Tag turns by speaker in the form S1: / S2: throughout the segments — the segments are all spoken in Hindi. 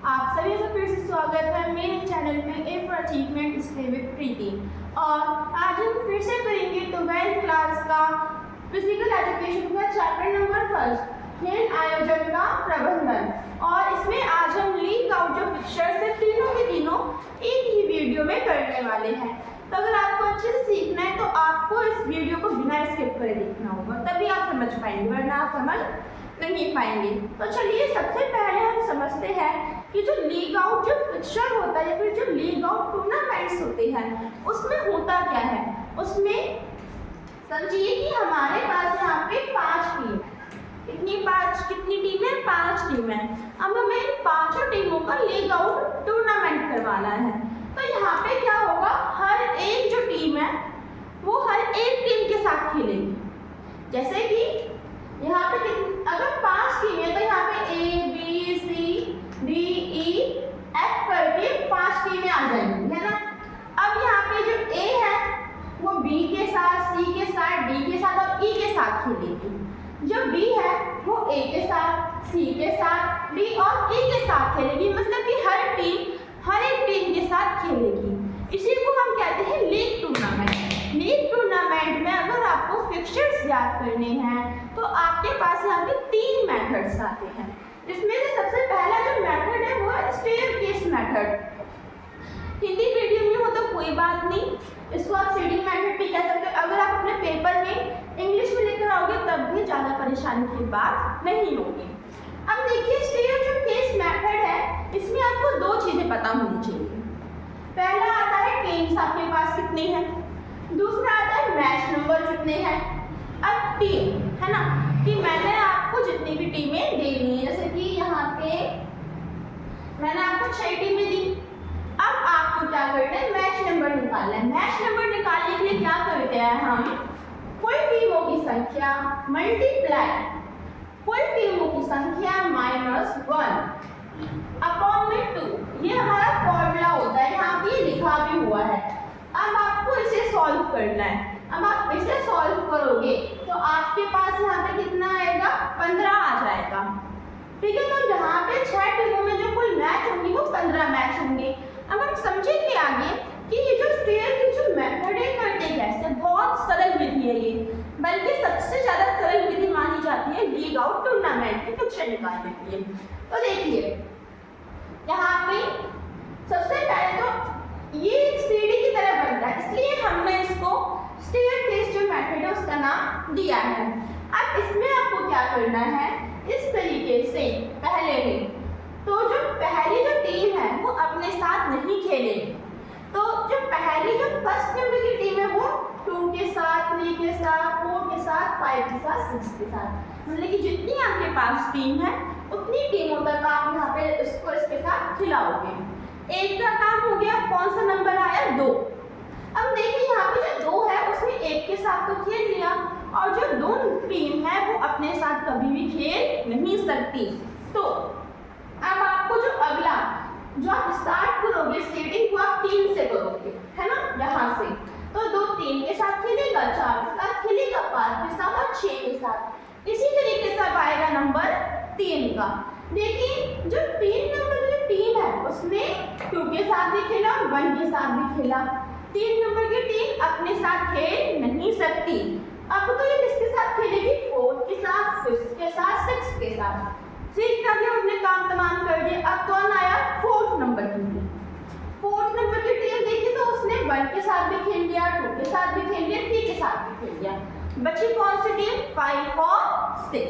S1: आप सभी का फिर से स्वागत है मेरे चैनल में A for achievement stay with Preeti. और आज हम फिर से करेंगे 12th क्लास का फिजिकल एजुकेशन का चैप्टर नंबर 1 खेल आयोजन का प्रबंधन। और इसमें आज हम लीग आउट जो फिक्चर्स है तीनों के तीनों एक ही वीडियो में करने वाले हैं। तो अगर आपको अच्छे से सीखना है तो आपको इस वीडियो को बिना स्किप करे देखना होगा, तभी आप समझ पाएंगे, वरना आप समझ नहीं पाएंगे। तो चलिए सबसे पहले हम समझते हैं कि जो लीग आउट जो फिक्चर होता है या फिर जो लीग आउट टूर्नामेंट्स होते हैं उसमें होता क्या है। उसमें समझिए कि हमारे पास यहाँ पे 5 टीम, कितनी टीम है? 5 टीम है। अब हमें पांचों टीमों का लीग आउट टूर्नामेंट करवाना है। तो यहाँ पे क्या होगा, हर एक जो टीम है वो हर एक टीम के साथ खेलेगी। जैसे कि यहाँ पे अगर 5 टीम है तो यहाँ पे A, B, C, D, E, F करके 5 टीमें आ जाएंगी, है ना। अब यहाँ पे जो A है वो B के साथ, C के साथ, D के साथ और E के साथ खेलेगी। जो B है वो A के साथ, C के साथ, D और E के साथ खेलेगी। मतलब कि हर एक टीम के साथ खेलेगी। इसी को हम कहते हैं लीग टूर्नामेंट। लीग टूर्नामेंट में अगर आपको फिक्चर्स याद करने हैं तो आपके पास यहाँ पे 3 मेथड्स आते हैं। इसमें से सबसे पहला जो मेथड है वो है स्टेयरकेस मेथड। हिंदी मीडियम में हो तो कोई बात नहीं, इसको आप सीडिंग मेथड भी कह सकते हो। अगर आप अपने पेपर में इंग्लिश में लेकर आओगे तब भी ज़्यादा परेशानी की बात नहीं होगी। अब देखिए स्टेयरकेस मेथड है, इसमें आपको 2 चीज़ें पता होनी चाहिए। पहला आता है टीम्स आपके पास कितनी है, दूसरा आता है मैच नंबर कितने हैं। अब टीम है ना कि मैंने आपको जितनी भी टीमें देनी है, जैसे कि यहाँ पे मैंने आपको 6 टीमें दी। अब आपको क्या करना है, मैच नंबर निकालना है। मैच नंबर निकालने के लिए क्या करते हैं हम, कुल टीमों की संख्या मल्टीप्लाई कुल टीमों की संख्या -1 अपॉन में 2। ये हमारा फॉर्मूला होता है, यहाँ पे लिखा भी हुआ है। अब आपको इसे सॉल्व करना है। अब आप इसे सॉल्व करोगे तो आपके पास यहाँ पे कितना आएगा, 15 आ जाएगा। ठीक है, तो यहाँ पे 6 टीमों में जो कुल मैच होंगी वो 15 मैच होंगे। अब हम समझेंगे आगे कि ये जो स्टेयर की जो मेथड है करते कैसे, बहुत सरल विधि है ये, बल्कि सबसे ज्यादा सरल विधि मानी जाती है लीग आउट टूर्नामेंट की फिक्चर निकालने के लिए। तो देखिए यहाँ पे सबसे पहले तो ये एक सीढ़ी की तरह बनता है, इसलिए हमने इसको स्टेयरकेस जो मेथड है उसका नाम दिया है। अब इसमें आपको क्या करना है, इस तरीके से पहले में तो जो पहली जो टीम है वो अपने साथ नहीं खेलेगी। तो जो पहली जो फर्स्ट नंबर की टीम है वो 2 के साथ, 3 के साथ, 4 के साथ, 5 के साथ, 6 के साथ, मतलब कि जितनी आपके पास टीम है उतनी टीमों तक आप यहाँ पे इसके साथ खिलाओगे। एक का काम हो गया, कौन सा नंबर आया, 2। अब देखिए यहाँ पे जो 2 है उसने 1 के साथ तो खेल लिया, और जो 2 टीम है वो अपने साथ कभी भी खेल नहीं सकती। तो अब आपको जो अगला जो आप स्टार्ट करोगे सीडिंग को आप 3 से करोगे, है ना, यहाँ से। तो 2 3 के साथ खेलेगा, 4 के साथ खेलेगा, 5 के साथ और 6 के साथ। इसी तरीके से अब आएगा नंबर 3 का। देखिए जो 3 नंबर की टीम है उसने 2 के साथ भी खेला, 1 के साथ भी खेला। 3 नंबर की टीम अपने साथ खेल नहीं सकती। अब तो ये किसके साथ खेलेगी, 4 के साथ, 5 के साथ, 6 के साथ। ठीक है, हमने काम तमाम कर दिया। अब कौन आया, 4th नंबर की टीम। 4th नंबर की टीम देखिए तो उसने 1 के साथ भी खेल लिया, 2 के साथ भी खेल लिया, 3 के साथ भी खेल लिया। बची कौन सी टीम, 5 और 6।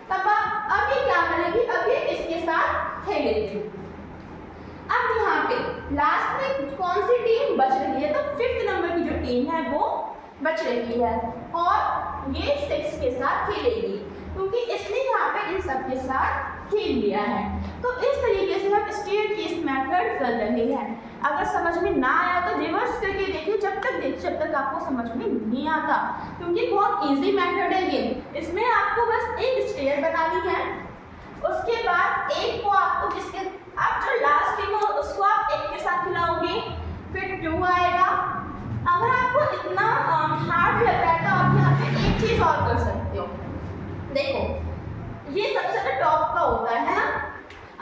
S1: तब अब ये क्या करेगी, अब ये इसके साथ खेलेगी। अब यहाँ पे लास्ट में कौन सी टीम बच रही है, तो 5th नंबर की जो टीम है वो बच रही है और ये 6 के साथ खेलेगी क्योंकि इसने यहाँ पे इन सब के साथ खेल लिया है। तो इस तरीके से हम स्टेयरकेस मेथड कर रहे हैं। अगर समझ में ना आया तो रिवर्स करके देखिए, जब तक आपको समझ में नहीं आता, क्योंकि बहुत इजी मेथड है ये। इसमें आपको बस एक स्टेयर बनानी है, उसके बाद एक को आपको आप जो लास्ट टीम हो उसको आप 1 के साथ खिलाओगे, फिर 2 आएगा। अगर आपको इतना हार्ड लग रहा है तो आप यहाँ पे एक चीज और कर सकते हो। देखो ये सबसे टॉप का होता है ना,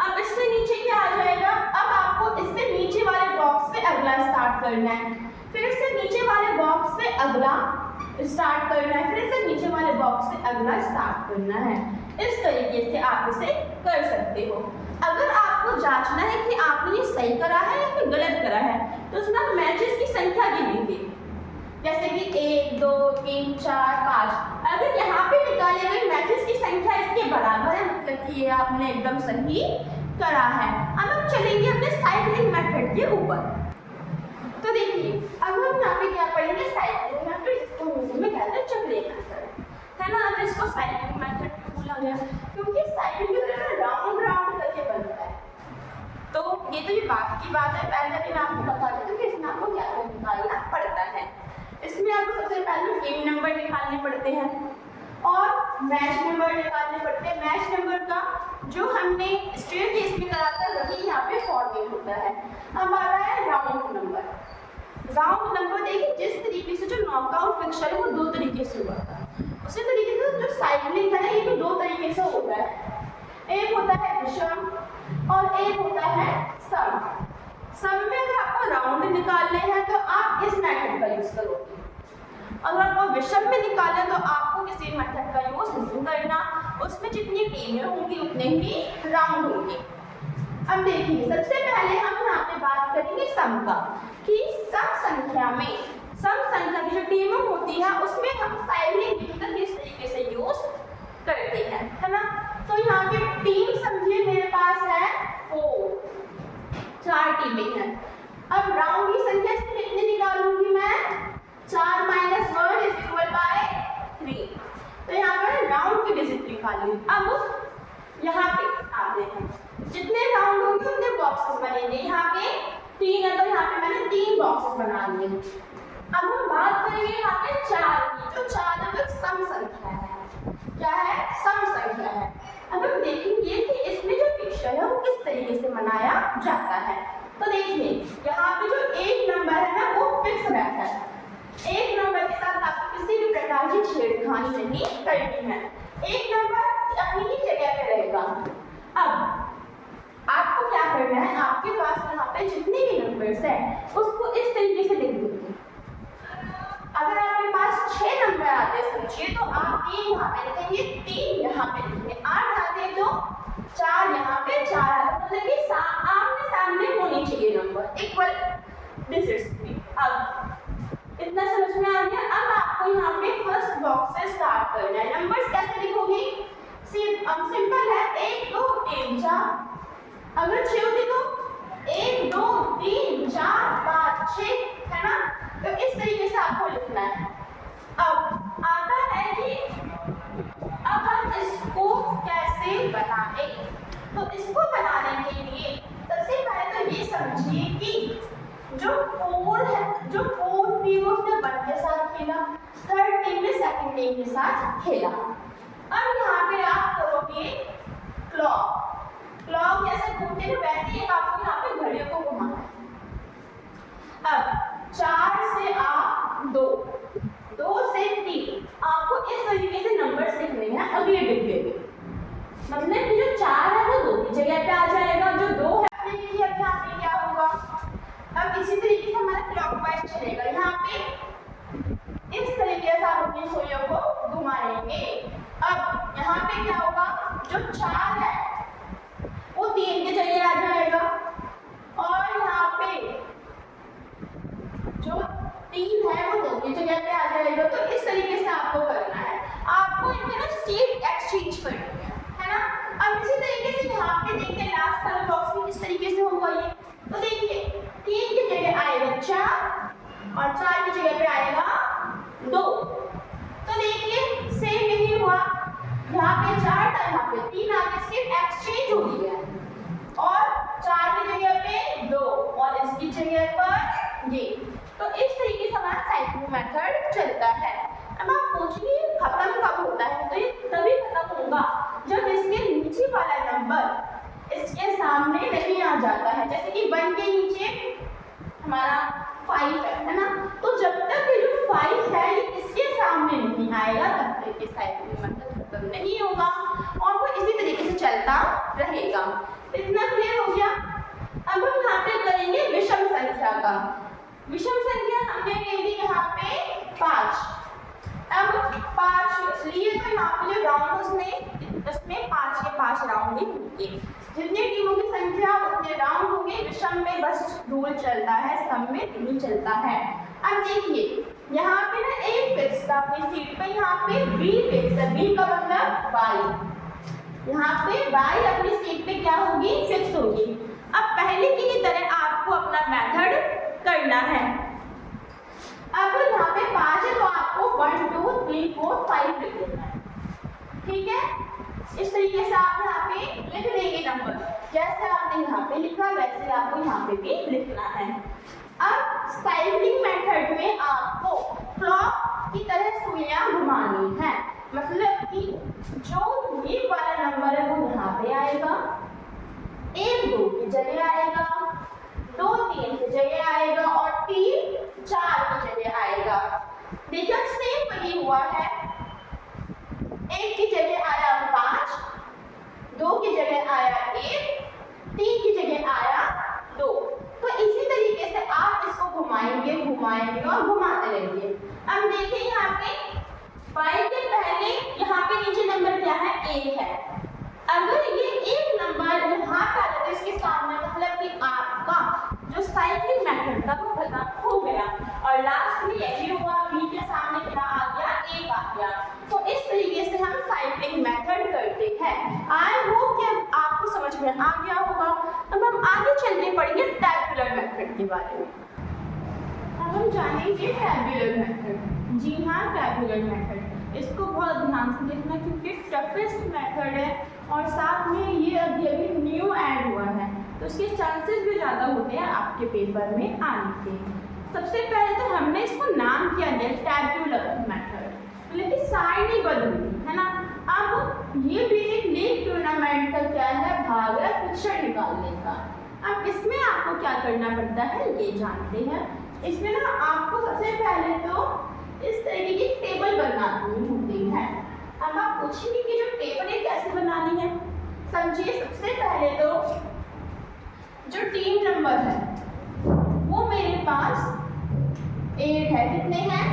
S1: अब इससे नीचे क्या आ जाएगा, करना है, फिर इससे नीचे वाले बॉक्स से अगला स्टार्ट करना है, फिर इससे नीचे वाले बॉक्स से अगला स्टार्ट करना है। इस तरीके से आप इसे कर सकते हो। अगर आपको जांचना है कि आपने ये सही करा है या फिर गलत करा है तो उसमें आप मैचेस की संख्या गिनेंगे, जैसे कि 1 2 3 4 5। अगर यहाँ पे निकाले गए मैचेस की संख्या इसके बराबर है मतलब कि ये आपने एकदम सही करा है। अब हम चलेंगे अपने साइक्लिंग मेथड के ऊपर। तो देखिए अब हम यहाँ पे क्या पढ़ेंगे, साइक्लिंग मेथड, जिसको हिंदी में कहते हैं चक्रीय मेथड, है ना। अब इसको साइक्लिंग मेथड बोला गया क्योंकि साइक्लिंग राउंड राउंड करके बनता है। तो ये तो ये बात की बात है, पहले दिन आपको बता देते हैं कि इसमें आपको क्या क्या निकालना पड़ता है। इसमें आपको सबसे पहले गेम नंबर निकालने पड़ते हैं और मैच नंबर निकालने पड़ते हैं। मैच नंबर का जो हमने स्ट्रेट केस में करा था वही यहाँ पे फॉर्मेट होता है। अब आ रहा है राउंड नंबर। राउंड नंबर देखिए जिस तरीके से जो नॉकआउट फिक्सचर है वो 2 तरीके से हुआ था, उसी तरीके से जो साइक्लिंग है ये भी 2 तरीके से होता है। एक होता है विषम और एक होता है सम। सम में अगर आपको राउंड निकालने हैं तो आप इस मेथड का यूज करोगे, अगर आपको विषम में निकालना तो आपको किसी मेथड का यूज नहीं करना, उसमें जितनी टीमें होंगी उतने ही राउंड होंगे। अब देखिए सबसे पहले हम यहाँ पे बात करेंगे सम का, कि सम संख्या में सम संख्या की जो टीमें होती है उसमें हम साइक्लिंग मेथड किस तरीके से यूज करते हैं, है ना। तो यहाँ पे टीम समझिए मेरे पास है 4 टीमें हैं। अब राउंड की संख्या से कितनी निकालूंगी मैं, 4 - 1 = 3। तो यहाँ पर राउंड की डिजिट निकालूंगी। अब यहाँ पे आते हैं, जितने राउंड होंगे उतने बॉक्सेस बनेंगे। यहाँ पे 3 है तो यहाँ पे मैंने 3 बॉक्सेस बना लिए। अब हम बात करेंगे यहाँ पे 4 की, जो 4 है वो सम संख्या है। क्या है, सम संख्या है। अब हम देखेंगे कि इसमें जो फिक्सचर है वो किस तरीके से मनाया जाता है। तो देखिए यहाँ पे जो 1 नंबर है ना वो फिक्स रहता है। 1 नंबर के साथ आपको किसी भी प्रकार की छेड़खानी नहीं करनी है। 1 नंबर अपनी ही जगह पे रहेगा। अब आपको क्या करना है, आपके पास यहाँ पे जितने भी नंबर्स हैं उसको इस तरीके से लिख दीजिए। अगर आपके पास 6 नंबर आते हैं समझिए तो आप 3 यहाँ पे लिखेंगे, 3 यहाँ पे लिखेंगे। 8 आते हैं तो 4 यहाँ पे, 4 आते मतलब कि आमने सामने होनी चाहिए नंबर, इक्वल डिजिट्स में। अब इतना समझ में आ गया। अब आपको यहाँ पे फर्स्ट बॉक्स से स्टार्ट करना है। नंबर्स कैसे लिखोगे, सिंपल है, 1 2 3 4। अगर 6 होती तो 1 2 3 4 5 6, है ना। तो इस तरीके से आपको लिखना है। अब आता है कि अब हम इसको कैसे बनाएं। तो इसको बनाने के लिए सबसे पहले तो ये समझिए कि जो 4 है, जो 4 टीम उसने 1 के साथ खेला, 3rd टीम ने 2nd टीम के साथ खेला। अब यहाँ पे आप करोगे क्लॉक। क्लॉक जैसे घूमते हैं वैसे ही आपको यहाँ पे घड़ियों को घुमाना है। अब 4 से आप 2, 2 से 3, आपको इस तरीके से नंबर्स लिखने हैं अगले डिब्बे में। मतलब कि जो 4 है वो 2 की जगह पे आ जाएगा, जो 2 है देखिए अब यहाँ पे क्या होगा। अब इसी तरीके से हमारा क्लॉकवाइज चलेगा। यहाँ पे इस तरीके से आप अपनी सुइयों को घुमाएंगे। अब यहाँ पे क्या होगा, जो 4 है वो 3 की जगह आ जाएगा और यहाँ पे जो 3 है वो 2 की जगह पे आ जाएगा। तो इस तरीके से आपको करना है, आपको इनके ना स्टेट एक्सचेंज करनी है ना। अब इसी तरीके से यहाँ पे देखिए लास्ट वाला बॉक्स में किस तरीके से होगा ये। तो देखिए 3 की जगह आएगा 4 और 4 की जगह पे आएगा 2। तो देखिए सेम यही हुआ, यहाँ पे 4 था, यहाँ पे 3 आगे स्टेट एक्सचेंज हो गया और 4 की जगह पे 2 और इसकी जगह पर ये। तो इस तरीके से हमारा साइक्लिंग मेथड चलता है। अब आप पूछिए खत्म कब होता है, तो ये तभी खत्म होगा जब इसके नीचे वाला नंबर इसके सामने नहीं आ जाता है। जैसे कि 1 के नीचे हमारा 5 है ना, तो जब तक ये जो 5 है ये इसके सामने नहीं आएगा तब तक ये साइक्लिंग मेथड खत्म नहीं होगा और वो इसी तरीके से चलता रहेगा। इतना क्लियर हो गया। अब हम यहाँ पे करेंगे विषम संख्या का। विषम संख्या हमने ले ली यहाँ पे 5। अब 5 लिए तो यहाँ पे जो राउंड उसमें 5 के 5 राउंड ही होंगे। जितनी टीमों की संख्या उतने राउंड होंगे। विषम में बस रूल चलता है, सम में नहीं चलता है। अब देखिए यहाँ पे ना A फिक्स था अपनी सीट पे, यहाँ पे B फिक्स है। B का मतलब y। यहाँ पे y अपनी सीट पे क्या होगी, फिक्स होगी। अब पहले की तरह आपको अपना मेथड करना है। अब यहाँ पे 5 है तो आपको 1 2 3 4 5 लिख देना है, ठीक है। इस तरीके से आप यहाँ पे लिख देंगे नंबर। जैसे आपने यहाँ पे लिखा वैसे आपको यहाँ पे भी लिखना है। अब साइक्लिंग मेथड में आपको क्लॉक की तरह सुइयां घुमानी है। मतलब कि जो ये वाला नंबर है वो यहाँ पे आएगा, 1 2 की जगह आएगा, 2 3 की जगह आएगा और 3 4 की जगह आएगा। देखिए सेम वही हुआ है। 1 की जगह आया 5, 2 की जगह आया 1, 3 की जगह आया 2। तो इसी तरीके से आप इसको घुमाएंगे घुमाएंगे और घुमाते रहेंगे। अब देखिए यहाँ पे 5 के पहले यहाँ पे नीचे नंबर क्या है, 1 है। अगर ये एक नंबर यहाँ पे आ जाता है इसके सामने, मतलब कि आपका जो साइक्लिंग मेथड था वो खत्म हो गया और लास्ट में यही हुआ, b के सामने क्या आ गया, 1 आ गया। तो इस तरीके से हम साइक्लिंग मेथड करते हैं। आई होप कि आपको समझ में आ गया होगा। अब हम आगे चलते पढ़ेंगे टैबुलर मेथड के बारे में। अब हम जानेंगे टैबुलर मेथड। जी हाँ, टैबुलर मेथड, इसको बहुत ध्यान से देखना क्योंकि टफेस्ट मेथड है और साथ में ये अभी न्यू ऐड हुआ है तो उसके चांसेस भी ज़्यादा होते हैं आपके पेपर में आने के। सबसे पहले तो हमने इसको नाम किया है टैबुलर मेथड, मतलब कि साइड ही बदली है ना। अब ये भी एक लीग टूर्नामेंट का क्या है, भाग है पिक्चर निकालने का। अब इसमें आपको क्या करना पड़ता है ये जानते हैं। इसमें ना आपको सबसे पहले तो इस तरीके की टेबल बनानी होती है। अब आप पूछेंगे कि जो टेबल है कैसे बनानी है, समझिए। सबसे पहले तो जो टीम नंबर है वो मेरे पास 8 है। कितने हैं,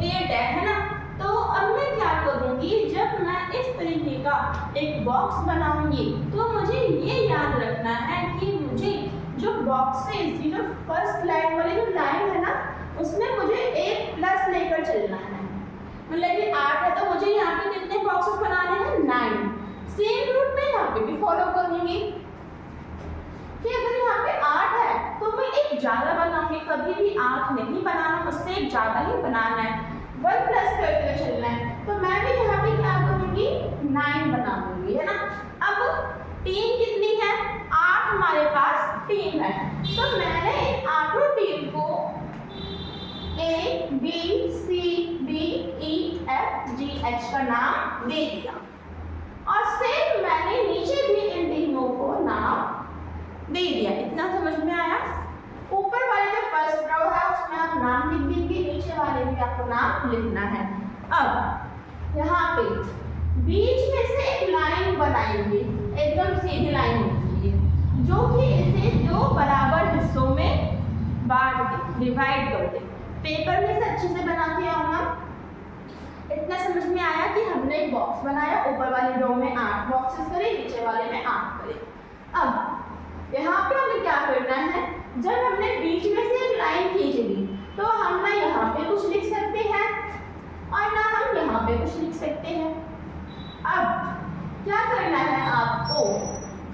S1: 8 है ना। तो अब मैं क्या करूँगी, जब मैं इस तरीके का एक बॉक्स बनाऊंगी तो मुझे ये याद रखना है कि मुझे जो बॉक्सेस की जो फर्स्ट लाइन वाली जो लाइन है ना उसमें मुझे 1 प्लस लेकर चलना है। मतलब कि 8 है तो मुझे यहाँ पे कितने बॉक्सेस बनाने हैं, 9। सेम रूट में यहाँ पे भी फॉलो करूंगी कि अगर यहाँ पे 8 है तो मैं एक ज़्यादा बनाऊंगी। कभी भी 8 नहीं बनाना, उससे एक ज़्यादा ही बनाना है, 1 प्लस करते हुए चलना है। तो मैं भी यहाँ पे क्या करूँगी, 9 बना दूंगी, है ना। अब टीम कितनी है, 8 हमारे पास टीम है। तो मैंने 8 टीम को A B C D E F G H का नाम दे दिया और सेम मैंने नीचे भी इन टीमों को नाम दे दिया। इतना समझ में आया। ऊपर वाले जो फर्स्ट रो है उसमें आप नाम लिख देंगे, नीचे वाले में आपको नाम लिखना है। अब यहाँ पे बीच में से एक लाइन बनाएंगे, एकदम सीधी लाइन होती है जो कि इसे 2 बराबर हिस्सों में बांट दे, डिवाइड कर दे। पेपर में से अच्छे से बना के आऊंगा। इतना समझ में आया कि हमने एक बॉक्स बनाया, ऊपर वाली रो में 8 बॉक्सेस करे, नीचे वाले में 8 करे। अब यहाँ पे हमें क्या करना है, जब हमने बीच में से एक लाइन खींच ली तो हम ना यहाँ पे कुछ लिख सकते हैं और ना हम यहाँ पे कुछ लिख सकते हैं। अब क्या करना है आपको,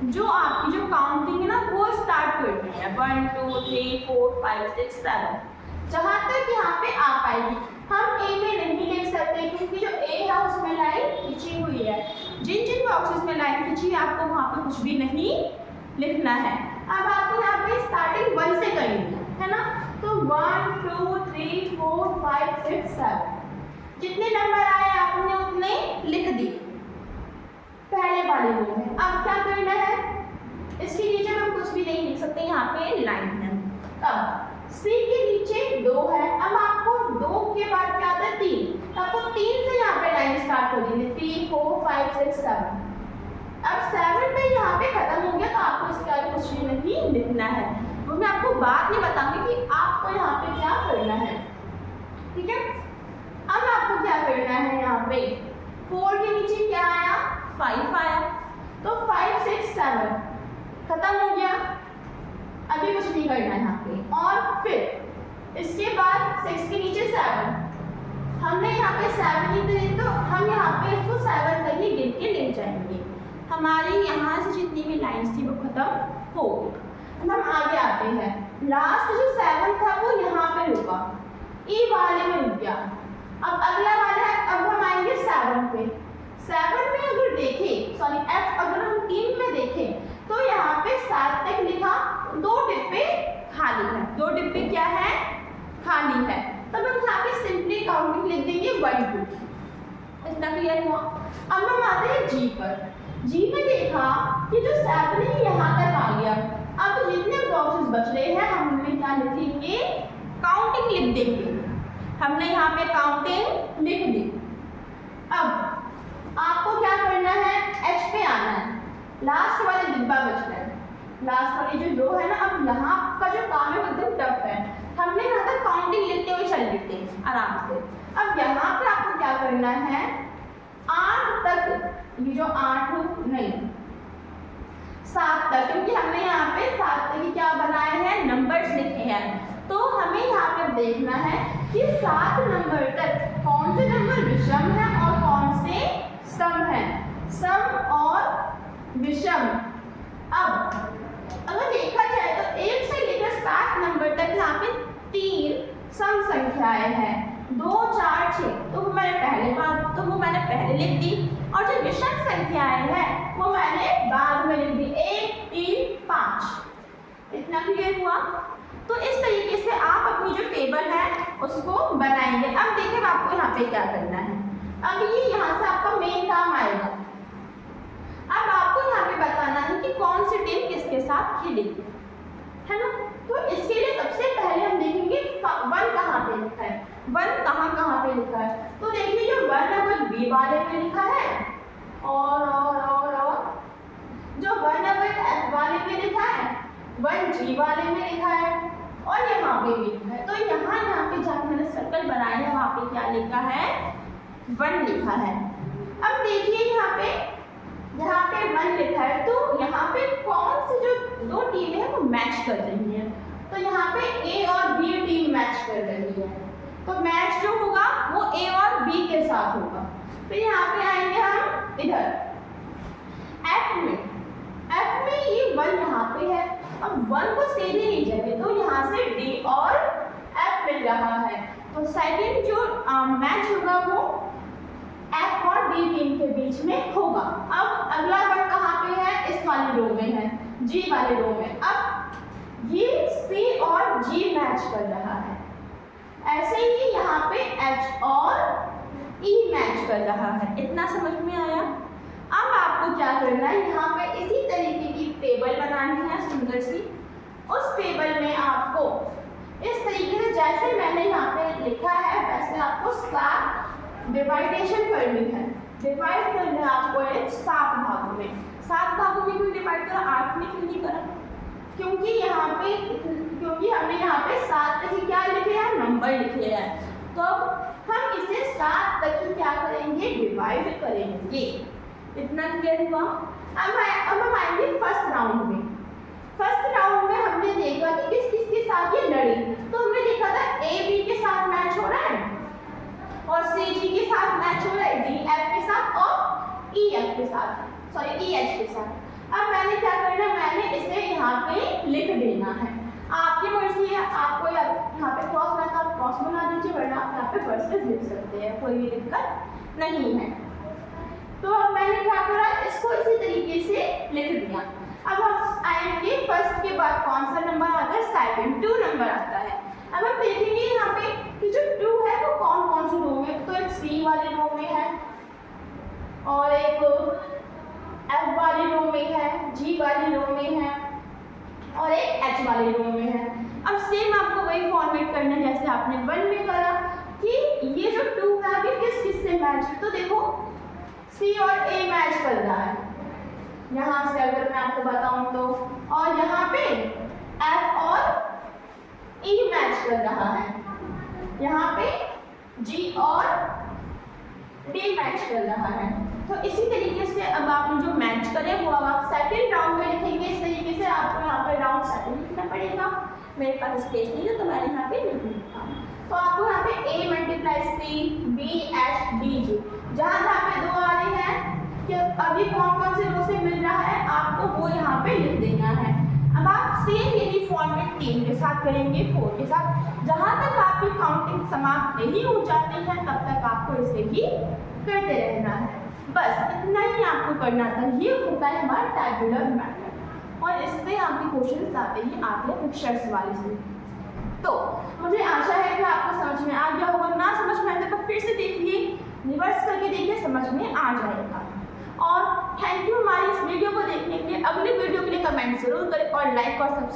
S1: जो आपकी जो काउंटिंग है ना वो स्टार्ट करनी है, 1 2 3 4 5 6 7 जहाँ तक यहाँ पे आ पाएगी। हम ए में नहीं लिख सकते क्योंकि जो ए है उसमें लाइन खींची हुई है। जिन जिन बॉक्सेस में लाइन खींची है आपको वहाँ पे कुछ भी नहीं लिखना है। अब आपको यहाँ पे स्टार्टिंग 1 से करनी है ना। तो 1 2 3 4 5 6 7 जितने नंबर आए आपने उतने लिख दिए पहले वाले रो में। अब क्या करना है, इसके नीचे हम कुछ भी नहीं लिख सकते, यहाँ पे लाइन है। अब C के नीचे 2 है। अब आपको 2 के बाद क्या आता है, 3। आपको 3 से यहाँ पे लाइन स्टार्ट कर देंगे, 3 4 5 6 7। अब 7 पे यहाँ पे खत्म हो गया तो आपको इसके आगे कुछ भी नहीं लिखना है। वो मैं आपको बाद में बताऊंगी कि आपको यहाँ पे क्या करना है, ठीक है। अब आपको क्या करना है, यहाँ पे 4 के नीचे क्या आया, 5 आया, तो 5 6 7 खत्म हो गया, अभी कुछ नहीं करना है यहाँ पे। और फिर इसके बाद 6 के नीचे 7, हमने यहाँ पे 7 ही थे, तो हम यहाँ पे इसको 7 तक ही गिन के ले जाएंगे। हमारी यहाँ से जितनी भी लाइन्स थी वो खत्म हो गई। हम आगे आते हैं, लास्ट जो 7 था वो यहाँ पे रुका, ई वाले में रुक गया। अब अगला वाला है, अब हम आएंगे 7 पे। 7 में अगर देखें, सॉरी एफ अगर हम 3 में देखें तो यहाँ पे 7 तक लिखा, 2 डिब्बे खाली है, 2 डिब्बे क्या है, खाली है। तब हम यहाँ पे सिंपली काउंटिंग लिख देंगे 1 2। इतना क्लियर हुआ। अब हम आते हैं जी पर। जी में देखा कि जो 7 है यहाँ तक आ गया। अब जितने बॉक्सेस बच रहे हैं हमने क्या लिखेंगे, काउंटिंग लिख देंगे। हमने यहाँ पे काउंटिंग लिख दी। अब आपको क्या करना है, एच पे आना है, लास्ट वाले डिब्बा बच रहा है, लास्ट वाली जो रो है ना। अब यहाँ का जो काम है वो एकदम टफ है, हमने यहाँ तक काउंटिंग लिखते हुए चल लेते हैं आराम से। अब यहाँ पे आपको क्या करना है, 8 तक, ये जो 8 नहीं 7 तक, क्योंकि हमने यहाँ पे 7 तक ही क्या बनाए हैं, नंबर्स लिखे हैं। तो हमें यहाँ पे देखना है कि 7 नंबर तक कौन से नंबर विषम है और कौन से सम है, सम और विषम। अब अगर देखा जाए तो 1 से लेकर 7 नंबर तक यहाँ पे 3 सम संख्याएं हैं, 2 4 6, तो वो मैंने पहले लिख दी। और जो विषम संख्याएं हैं वो मैंने बाद में लिख दी, 1 3 5। इतना क्लियर हुआ। तो इस तरीके से आप अपनी जो टेबल है उसको बनाएंगे। अब देखिए आपको यहाँ पे क्या करना है, अब ये यहाँ से आपका मेन काम आएगा। अब आपको यहाँ पे बताना है कि कौन सी टीम किसके साथ खेलेगी, है ना। तो इसके लिए सबसे पहले हम देखेंगे 1 कहाँ पे लिखा है, 1 कहाँ पे लिखा है। तो देखिए जो 1 है वो बी वाले में लिखा है, और जो 1 है वो एफ वाले में लिखा है, 1 जी वाले में लिखा है, और यहाँ पे भी लिखा है। तो यहाँ पे जहाँ मैंने सर्कल बनाया है वहाँ पे क्या लिखा है, 1 लिखा है। अब देखिए यहाँ पे 1 लिखा है, तो यहाँ पे कौन सी जो 2 टीम है वो मैच कर रही है। तो यहाँ पे ए और बी टीम मैच कर रही है, तो मैच जो होगा वो ए और बी के साथ होगा। फिर यहाँ पे आएंगे हम इधर एफ में ये 1 यहाँ पे है। अब 1 को सीधे नहीं जाएंगे, तो यहाँ से डी और एफ मिल रहा है। तो सेकंड जो मैच होगा वो एफ और डी टीम के बीच में होगा। अब अगला 1 कहाँ पे है, इस वाली रो में है, जी वाले रो में। अब ये सी और जी मैच कर रहा है, ऐसे ही यहाँ पे एच और ई मैच कर रहा है। इतना समझ में आया। अब आपको क्या करना है, यहाँ पे इसी तरीके की टेबल बनानी है सुंदर सी। उस टेबल में आपको इस तरीके से जैसे मैंने यहाँ पे लिखा है वैसे आपको 7 डिवाइडेशन करनी है। डिवाइड करना है आपको 7 भागों में। 7 भागों में क्यों डिवाइड करा, 8 में क्यों नहीं करा, क्योंकि हमने यहाँ पे 7 तक ही क्या लिखे हैं, नंबर लिखे हैं। तो हम इसे 7 तक ही क्या करेंगे, डिवाइड करेंगे। इतना क्लियर हुआ। अब हम आएंगे फर्स्ट राउंड में। फर्स्ट राउंड में हमने देखा कि किस किस के साथ ये लड़ी। तो हमने देखा था ए बी के साथ मैच हो रहा है, और सी जी के साथ मैच हो रहा है, डी एफ के साथ और ई एफ के साथ, सॉरी ई एच के साथ। अब मैंने क्या करना है, मैंने इसे यहाँ पे लिख देना है। आपकी मर्जी है, आपको यहाँ पे क्रॉस बना आप क्रॉस बना दीजिए, वरना आप यहाँ पे वर्सेस लिख सकते हैं, कोई भी दिक्कत नहीं है। तो अब मैंने क्या करा, इसको इसी तरीके से लिख दिया। अब हम आएंगे फर्स्ट के बाद कौन सा नंबर आता है, सेकंड 2 नंबर आता है। अब हम देखेंगे यहाँ पे कि जो 2 है वो कौन कौन सी रो में, तो एक सी वाली रो में है, और एक एफ वाली रो में है, जी वाली रो में है, और एक एच वाली रो में है। अब सेम आपको वही फॉर्मेट करना है जैसे आपने 1 में करा, कि ये जो 2 है अभी किस किस से मैच है। तो देखो सी और ए मैच कर रहा है यहाँ से, अगर मैं आपको बताऊं तो, और यहाँ पे एफ और E मैच कर रहा है, यहाँ पे G और D मैच कर रहा है। तो इसी तरीके से अब आपने जो मैच करे वो अब आप सेकंड राउंड में लिखेंगे। इस तरीके से आपको यहाँ पर राउंड सेकंड लिखना पड़ेगा। मेरे पास स्पेस नहीं है तो मैंने यहाँ पे लिख लिया। तो आपको यहाँ पे A multiply C B H D G, जहाँ पे 2 आ रही है कि अभी कौन कौन से रो से मिल रहा है आपको वो यहाँ पे लिख देना है। अब आप सेम यही फॉर्मेट 3 के साथ करेंगे, 4 के साथ, जहाँ तक आपकी काउंटिंग समाप्त नहीं हो जाती है तब तक आपको इसे ही करते रहना है। बस इतना ही आपको करना था। ये होता है हमारा टैबुलर मेथड और इससे आपके क्वेश्चन आते ही आते हैं फिक्सर्स वाले से। तो मुझे आशा है कि आपको समझ में आ गया होगा। ना समझ में आए तो फिर से देखिए, रिवर्स करके देखिए, समझ में आ जाएगा। और थैंक यू हमारी इस वीडियो को देखने के लिए। अगली वीडियो के लिए कमेंट जरूर करें और लाइक और सब्सक्राइब